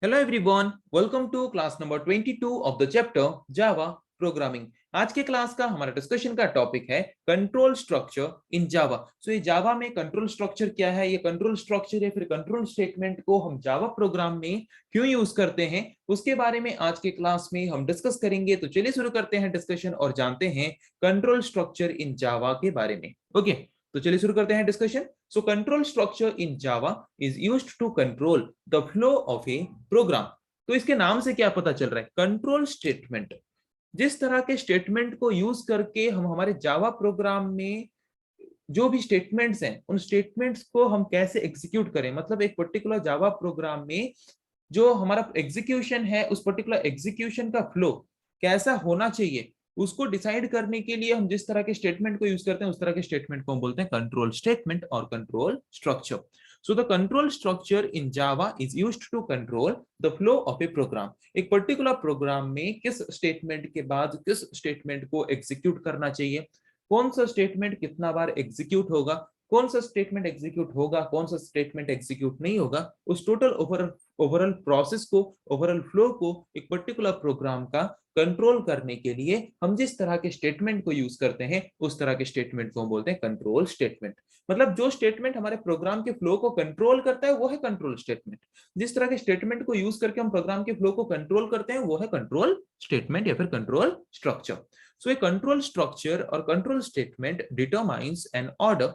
Hello everyone, welcome to class number 22 of the chapter Java programming. आज के class का हमारा डिस्कशन का टॉपिक है कंट्रोल स्ट्रक्चर इन जावा। सो ये जावा में कंट्रोल स्ट्रक्चर क्या है, ये कंट्रोल स्ट्रक्चर या फिर कंट्रोल स्टेटमेंट को हम जावा प्रोग्राम में क्यों यूज करते हैं, उसके बारे में आज के क्लास में हम डिस्कस करेंगे। तो चलिए शुरू करते हैं डिस्कशन और जानते हैं कंट्रोल स्ट्रक्चर इन जावा के बारे में। ओके, तो चलिए शुरू करते हैं discussion. So control structure in Java is used to control the flow of a program। तो इसके नाम से क्या पता चल रहा है, कंट्रोल स्टेटमेंट। जिस तरह के स्टेटमेंट को यूज करके हम हमारे जावा प्रोग्राम में जो भी स्टेटमेंट्स हैं उन स्टेटमेंट्स को हम कैसे एग्जीक्यूट करें, मतलब एक पर्टिकुलर जावा प्रोग्राम में जो हमारा एग्जीक्यूशन है उस पर्टिकुलर एग्जीक्यूशन का फ्लो कैसा होना चाहिए, उसको डिसाइड करने के लिए हम जिस तरह के स्टेटमेंट को यूज करते हैं उस तरह के स्टेटमेंट को हम बोलते हैं कंट्रोल स्टेटमेंट और control structure. So the control structure in Java is used to control the flow of a program. एक पर्टिकुलर प्रोग्राम में किस स्टेटमेंट के बाद किस स्टेटमेंट को एग्जीक्यूट करना चाहिए, कौन सा स्टेटमेंट कितना बार एग्जीक्यूट होगा, कौन सा स्टेटमेंट एग्जीक्यूट होगा, कौन सा स्टेटमेंट एग्जीक्यूट नहीं होगा, उस टोटल ओवरऑल प्रोसेस को, ओवरऑल फ्लो को एक पर्टिकुलर प्रोग्राम का कंट्रोल करने के लिए हम जिस तरह के स्टेटमेंट को यूज करते हैं उस तरह के स्टेटमेंट को हम बोलते हैं कंट्रोल स्टेटमेंट। मतलब जो स्टेटमेंट हमारे प्रोग्राम के फ्लो को कंट्रोल करता है वो है कंट्रोल स्टेटमेंट। जिस तरह के स्टेटमेंट को यूज करके हम प्रोग्राम के फ्लो को कंट्रोल करते हैं वो है कंट्रोल स्टेटमेंट या फिर control structure. So a control structure or control statement determines an order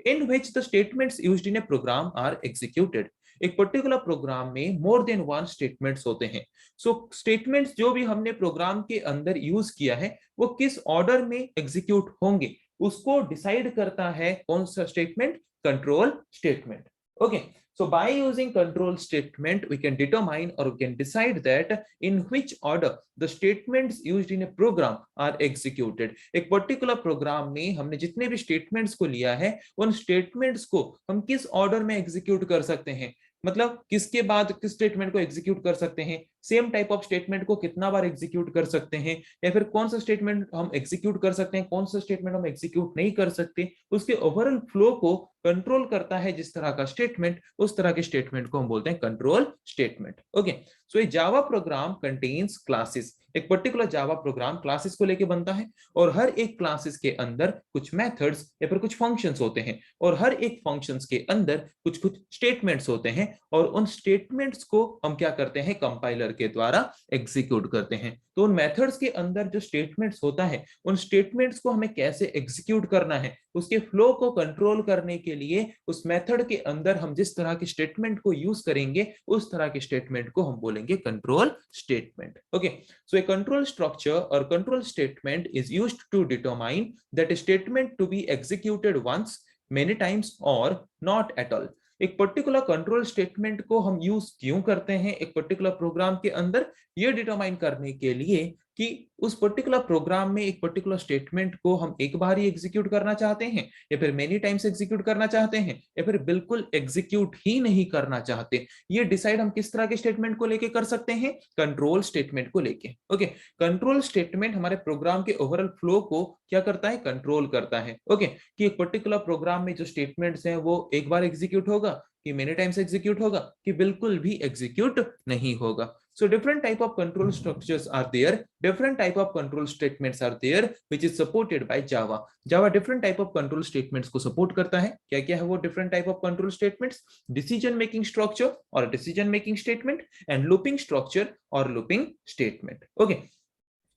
in which the statements used in a program are executed। एक पर्टिकुलर प्रोग्राम में मोर देन वन स्टेटमेंट्स होते हैं। सो स्टेटमेंट्स जो भी हमने programme के अंदर यूज किया है वो किस ऑर्डर में एग्जीक्यूट होंगे उसको डिसाइड करता है कौन सा statement, control statement. Okay, so by using control statement we can determine or we can decide that in which order the statements used in a program are executed। एक particular program में हमने जितने भी statements को लिया है उन statements को हम किस ऑर्डर में एग्जीक्यूट कर सकते हैं, मतलब किसके बाद किस स्टेटमेंट को एग्जीक्यूट कर सकते हैं, सेम टाइप ऑफ स्टेटमेंट को कितना बार एग्जीक्यूट कर सकते हैं, या फिर कौन सा स्टेटमेंट हम एग्जीक्यूट कर सकते हैं, कौन सा स्टेटमेंट हम एग्जीक्यूट नहीं कर सकते, उसके ओवरऑल फ्लो को कंट्रोल करता है जिस तरह का स्टेटमेंट, उस तरह के स्टेटमेंट को हम बोलते हैं कंट्रोल स्टेटमेंट। ओके, सो ये जावा प्रोग्राम कंटेन्स क्लासेस। एक पर्टिकुलर जावा प्रोग्राम क्लासेस को लेके बनता है और हर एक क्लासेस के अंदर कुछ मेथड्स या फिर कुछ फंक्शंस होते हैं और हर एक फंक्शंस के अंदर कुछ कुछ स्टेटमेंट्स होते हैं और उन स्टेटमेंट्स को हम क्या करते हैं, कंपाइलर के द्वारा एग्जीक्यूट करते हैं। तो उन मेथड्स के अंदर जो स्टेटमेंट्स होता है उन स्टेटमेंट्स को हमें कैसे एग्जीक्यूट करना है, उसके फ्लो को कंट्रोल करने के लिए उस मेथड के अंदर हम जिस तरह के स्टेटमेंट को यूज करेंगे उस तरह के स्टेटमेंट को हम बोलेंगे control statement. Okay, so a control structure और control statement is used to determine that statement to be executed once, many times और नॉट एट ऑल। एक पर्टिकुलर कंट्रोल स्टेटमेंट को हम यूज क्यों करते हैं एक पर्टिकुलर प्रोग्राम के अंदर, ये डिटरमाइन करने के लिए कि उस पर्टिकुलर प्रोग्राम में एक पर्टिकुलर स्टेटमेंट को हम एक बार ही एग्जीक्यूट करना चाहते हैं या फिर मेनी टाइम्स एग्जीक्यूट करना चाहते हैं या फिर बिल्कुल एग्जीक्यूट ही नहीं करना चाहते। ये डिसाइड हम किस तरह के स्टेटमेंट को लेके कर सकते हैं, कंट्रोल स्टेटमेंट को लेके। ओके, कंट्रोल स्टेटमेंट हमारे प्रोग्राम के ओवरऑल फ्लो को क्या करता है, कंट्रोल करता है। ओके, कि एक पर्टिकुलर प्रोग्राम में जो स्टेटमेंट्स हैं वो एक बार एग्जीक्यूट होगा कि मेनी टाइम्स एग्जीक्यूट होगा कि बिल्कुल भी एग्जीक्यूट नहीं होगा। So different type of control structures are there, different type of control statements are there which is supported by Java। Java different type of control statements को support करता है। क्या क्या है वो different type of control statements? Decision making structure और decision making statement and looping structure और looping statement। Okay,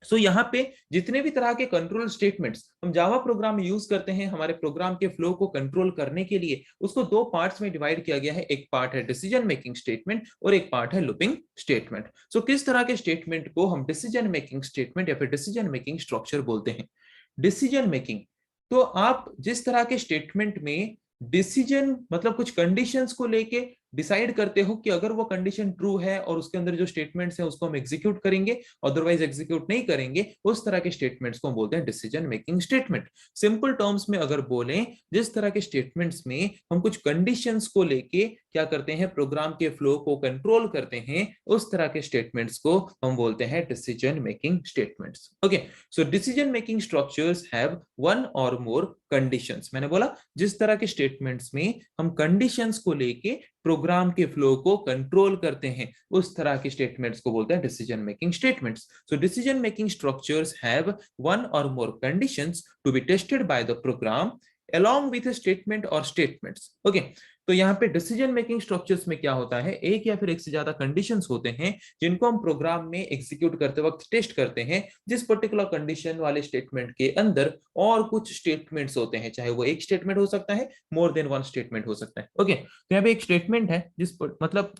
सो यहाँ पे जितने भी तरह के कंट्रोल स्टेटमेंट्स हम जावा प्रोग्राम में यूज करते हैं हमारे प्रोग्राम के फ्लो को कंट्रोल करने के लिए, उसको दो पार्ट्स में डिवाइड किया गया है। एक पार्ट है डिसीजन मेकिंग स्टेटमेंट और एक पार्ट है लूपिंग स्टेटमेंट। सो किस तरह के स्टेटमेंट को हम डिसीजन मेकिंग स्टेटमेंट या फिर डिसीजन मेकिंग स्ट्रक्चर बोलते हैं। डिसीजन मेकिंग, तो आप जिस तरह के स्टेटमेंट में डिसीजन मतलब कुछ कंडीशंस को लेके डिसाइड करते हो कि अगर वो कंडीशन ट्रू है और उसके अंदर जो स्टेटमेंट्स हैं उसको हम एग्जीक्यूट करेंगे, अदरवाइज एग्जीक्यूट नहीं करेंगे, उस तरह के स्टेटमेंट्स को हम बोलते हैं decision making statement. Simple terms में अगर बोलें, जिस तरह के स्टेटमेंट्स में हम कुछ कंडीशंस को लेके क्या करते हैं, प्रोग्राम के फ्लो को कंट्रोल करते हैं, उस तरह के स्टेटमेंट्स को हम बोलते हैं decision making statements. Okay, so decision making structures have one और मोर कंडीशंस। मैंने बोला जिस तरह के स्टेटमेंट्स में हम कंडीशंस को लेके प्रोग्राम के फ्लो को कंट्रोल करते हैं, उस तरह के स्टेटमेंट्स को बोलते हैं decision making statements. So decision making structures have one or more conditions to be tested by the program along with a statement or statements. Okay, तो यहाँ पे डिसीजन मेकिंग स्ट्रक्चर्स में क्या होता है, एक या फिर एक से ज्यादा कंडीशंस होते हैं जिनको हम प्रोग्राम में एग्जीक्यूट करते वक्त टेस्ट करते हैं, जिस पर्टिकुलर कंडीशन वाले स्टेटमेंट के अंदर और कुछ स्टेटमेंट्स होते हैं, चाहे वो एक स्टेटमेंट हो सकता है, मोर देन वन स्टेटमेंट हो सकता है। ओके, तो यहाँ पे एक स्टेटमेंट है जिस मतलब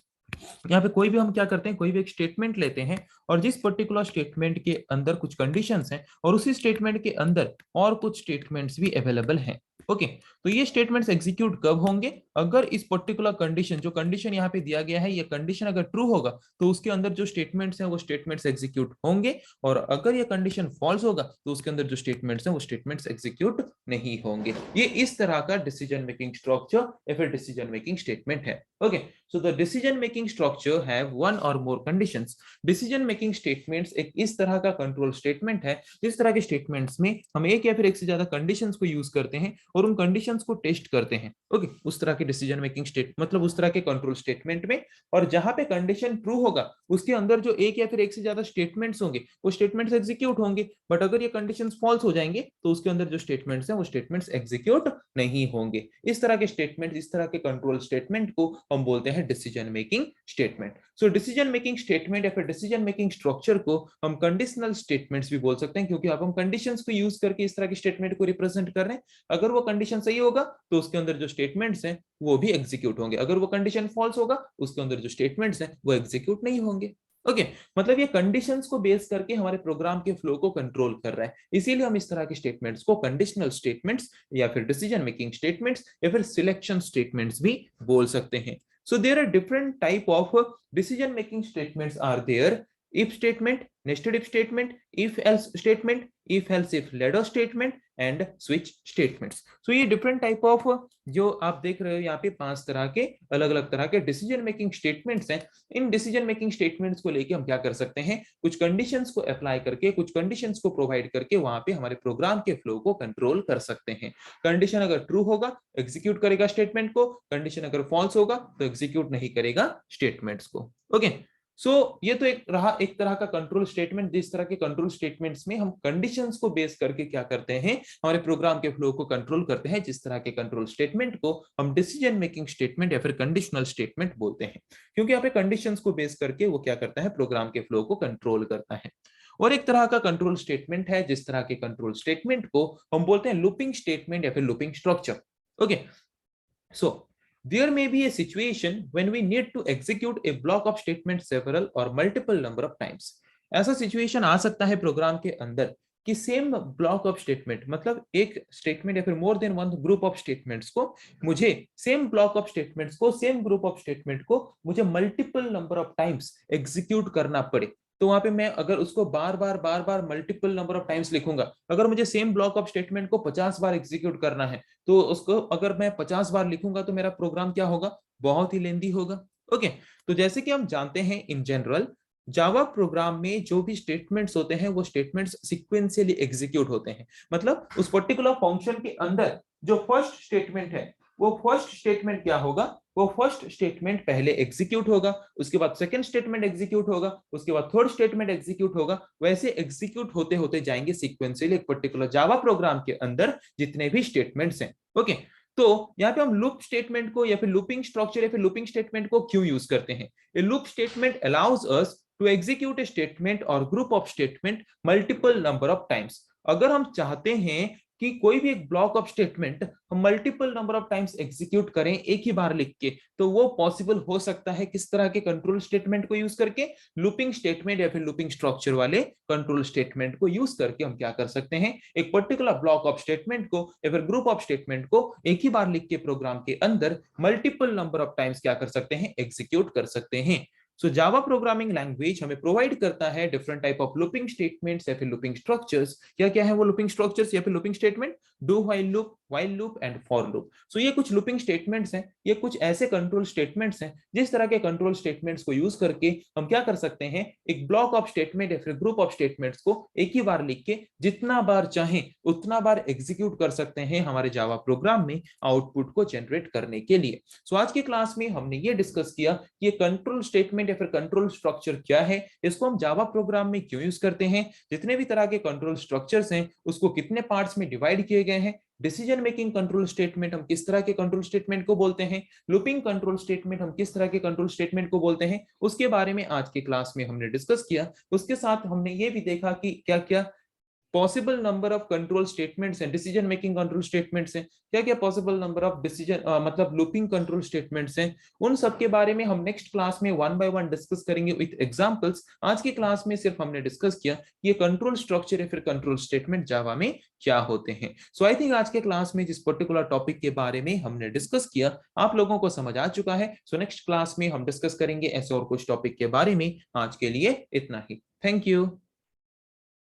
यहाँ पे कोई भी हम क्या करते हैं, कोई भी एक स्टेटमेंट लेते हैं और जिस पर्टिकुलर स्टेटमेंट के अंदर कुछ कंडीशंस हैं और उसी स्टेटमेंट के अंदर और कुछ स्टेटमेंट्स भी अवेलेबल हैं। ओके, तो ये स्टेटमेंट्स एग्जीक्यूट कब होंगे, अगर इस पर्टिकुलर कंडीशन, जो कंडीशन यहाँ पे दिया गया है, ये कंडीशन अगर ट्रू होगा तो उसके अंदर जो स्टेटमेंट्स हैं वो स्टेटमेंट्स एग्जीक्यूट होंगे, और अगर ये कंडीशन फॉल्स होगा तो उसके अंदर जो स्टेटमेंट्स हैं वो स्टेटमेंट्स एग्जीक्यूट नहीं होंगे। ये इस तरह का डिसीजन मेकिंग स्ट्रक्चर या फिर डिसीजन मेकिंग स्टेटमेंट है। Okay, so the decision making structure have one और मोर कंडीशंस। डिसीजन मेकिंग स्टेटमेंट्स एक इस तरह का कंट्रोल स्टेटमेंट है जिस तरह के स्टेटमेंट्स में हम एक या फिर एक से ज्यादा कंडीशंस को यूज करते हैं और उन कंडीशंस को टेस्ट करते हैं। ओके, उस तरह के डिसीजन मेकिंग स्टेट मतलब उस तरह के कंट्रोल स्टेटमेंट में, और जहां पे कंडीशन ट्रू होगा उसके अंदर जो एक या फिर एक से ज्यादा स्टेटमेंट्स होंगे वो स्टेटमेंट्स एग्जीक्यूट होंगे, बट अगर ये कंडीशंस फॉल्स हो जाएंगे तो उसके अंदर जो स्टेटमेंट्स हैं वो स्टेटमेंट्स एग्जीक्यूट नहीं होंगे। इस तरह के स्टेटमेंट, इस तरह के कंट्रोल स्टेटमेंट को हम बोलते हैं decision making statement. So decision making statement या फिर डिसीजन मेकिंग स्ट्रक्चर को हम कंडीशनल स्टेटमेंट्स भी बोल सकते हैं, क्योंकि अब हम कंडीशंस को यूज करके इस तरह के स्टेटमेंट को रिप्रेजेंट कर रहे हैं। अगर वो कंडीशन सही होगा तो उसके अंदर जो स्टेटमेंट्स हैं वो भी एग्जीक्यूट होंगे, अगर वो कंडीशन फॉल्स होगा उसके अंदर जो स्टेटमेंट्स हैं वो एग्जीक्यूट नहीं होंगे। ओके, मतलब ये कंडीशंस को बेस करके हमारे प्रोग्राम के फ्लो को कंट्रोल कर रहा है, इसीलिए हम इस तरह के स्टेटमेंट्स को कंडीशनल स्टेटमेंट्स या फिर डिसीजन मेकिंग स्टेटमेंट्स या फिर सिलेक्शन स्टेटमेंट्स भी बोल सकते हैं। So there are different type of decision making statements are there. If statement, nested if statement, if else statement, if else if ladder statement and switch statements. So ये different type of जो आप देख रहे हो यहाँ पे 5 तरह के अलग अलग तरह के डिसीजन मेकिंग स्टेटमेंट्स हैं। इन डिसीजन मेकिंग स्टेटमेंट्स को लेके हम क्या कर सकते हैं, कुछ कंडीशंस को अप्लाई करके, कुछ कंडीशंस को प्रोवाइड करके वहां पे हमारे प्रोग्राम के फ्लो को कंट्रोल कर सकते हैं। कंडीशन अगर ट्रू होगा एग्जीक्यूट करेगा स्टेटमेंट को, कंडीशन अगर फॉल्स होगा तो एग्जीक्यूट नहीं करेगा स्टेटमेंट्स को। ओके, सो ये तो एक रहा एक तरह का कंट्रोल स्टेटमेंट, जिस तरह के कंट्रोल स्टेटमेंट्स में हम कंडीशंस को बेस करके क्या करते हैं, हमारे प्रोग्राम के फ्लो को कंट्रोल करते हैं, जिस तरह के कंट्रोल स्टेटमेंट को हम डिसीजन मेकिंग स्टेटमेंट या फिर कंडीशनल स्टेटमेंट बोलते हैं, क्योंकि यहाँ पे कंडीशंस को बेस करके वो क्या करता है, प्रोग्राम के फ्लो को कंट्रोल करता है। और एक तरह का कंट्रोल स्टेटमेंट है, जिस तरह के कंट्रोल स्टेटमेंट को हम बोलते हैं लूपिंग स्टेटमेंट या फिर looping structure. Okay, so there may be a situation when we need to execute a block of statements several or multiple number of times. ऐसा सिचुएशन आ सकता है प्रोग्राम के अंदर कि सेम ब्लॉक ऑफ स्टेटमेंट, मतलब एक स्टेटमेंट या फिर more than one group of statements को मुझे, सेम ब्लॉक ऑफ स्टेटमेंट्स को, सेम ग्रुप ऑफ स्टेटमेंट को मुझे multiple number of times execute करना पड़े। तो वहां पे मैं अगर उसको बार बार मल्टीपल नंबर ऑफ टाइम्स लिखूंगा, अगर मुझे सेम ब्लॉक ऑफ स्टेटमेंट को 50 बार एग्जीक्यूट करना है तो उसको अगर मैं 50 बार लिखूंगा तो मेरा प्रोग्राम क्या होगा, बहुत ही लेंदी होगा। ओके, तो जैसे कि हम जानते हैं इन जनरल जावा प्रोग्राम में जो भी स्टेटमेंट्स होते हैं वो स्टेटमेंट्स सीक्वेंशियली एग्जीक्यूट होते हैं, मतलब उस पर्टिकुलर फंक्शन के अंदर जो फर्स्ट स्टेटमेंट है वो फर्स्ट स्टेटमेंट क्या होगा, वो फर्स्ट स्टेटमेंट पहले एग्जीक्यूट होगा, उसके बाद सेकंड स्टेटमेंट एग्जीक्यूट होगा, उसके बाद थर्ड स्टेटमेंट एग्जीक्यूट होगा, वैसे एग्जीक्यूट होते होते जाएंगे सीक्वेंशियली एक पर्टिकुलर जावा प्रोग्राम के अंदर जितने भी स्टेटमेंट्स हैं। ओके, तो यहाँ पे हम लूप स्टेटमेंट को या फिर लूपिंग स्ट्रक्चर या फिर लूपिंग स्टेटमेंट को क्यों यूज करते हैं, a loop statement allows us to execute a statement or group of statement multiple number of times. अगर हम चाहते हैं कि कोई भी एक ब्लॉक ऑफ स्टेटमेंट हम multiple number of times execute करें एक ही बार लिख के, तो वो पॉसिबल हो सकता है किस तरह के कंट्रोल स्टेटमेंट को यूज करके, लूपिंग स्टेटमेंट या फिर लूपिंग स्ट्रक्चर वाले कंट्रोल स्टेटमेंट को यूज करके हम क्या कर सकते हैं, एक पर्टिकुलर ब्लॉक ऑफ स्टेटमेंट को या फिर ग्रुप ऑफ स्टेटमेंट को एक ही बार लिख के प्रोग्राम के अंदर मल्टीपल नंबर ऑफ टाइम्स क्या कर सकते हैं, एग्जीक्यूट कर सकते हैं। सो जावा प्रोग्रामिंग लैंग्वेज हमें प्रोवाइड करता है different type of looping statements या फिर लूपिंग स्ट्रक्चर्स। क्या क्या है वो लूपिंग स्ट्रक्चर्स या फिर looping statement, do while loop, while loop and for loop. So ये कुछ लूपिंग स्टेटमेंट्स हैं, ये कुछ ऐसे कंट्रोल स्टेटमेंट्स हैं जिस तरह के कंट्रोल स्टेटमेंट्स को यूज करके हम क्या कर सकते हैं, एक ब्लॉक ऑफ स्टेटमेंट या फिर ग्रुप ऑफ स्टेटमेंट्स को एक ही बार लिख के जितना बार चाहें उतना बार एग्जीक्यूट कर सकते हैं हमारे जावा प्रोग्राम में आउटपुट को जनरेट करने के लिए। सो आज की क्लास में हमने ये डिस्कस किया कि ये कंट्रोल स्टेटमेंट या फिर कंट्रोल स्ट्रक्चर क्या है, इसको हम जावा प्रोग्राम में क्यों यूज करते हैं, जितने भी तरह के कंट्रोल स्ट्रक्चर्स हैं उसको कितने पार्ट्स में डिवाइड किए गए हैं, डिसीजन मेकिंग कंट्रोल स्टेटमेंट हम किस तरह के कंट्रोल स्टेटमेंट को बोलते हैं, लूपिंग कंट्रोल स्टेटमेंट हम किस तरह के कंट्रोल स्टेटमेंट को बोलते हैं, उसके बारे में आज की क्लास में हमने डिस्कस किया। उसके साथ हमने ये भी देखा कि क्या क्या possible number of control statements हैं, डिसीजन मेकिंग कंट्रोल स्टेटमेंट्स हैं, क्या क्या पॉसिबल नंबर ऑफ डिसीजन मतलब लूपिंग कंट्रोल स्टेटमेंट्स हैं, उन सब के बारे में हम नेक्स्ट क्लास में वन बाय वन डिस्कस करेंगे विद एग्जांपल्स। आज की क्लास में सिर्फ हमने डिस्कस किया कि ये कंट्रोल स्ट्रक्चर या फिर कंट्रोल स्टेटमेंट जावा में क्या होते हैं। सो आई थिंक आज के क्लास में जिस पर्टिकुलर टॉपिक के बारे में हमने डिस्कस किया आप लोगों को समझ आ चुका है। सो नेक्स्ट क्लास में हम डिस्कस करेंगे ऐसे और कुछ टॉपिक के बारे में। आज के लिए इतना ही। Thank you.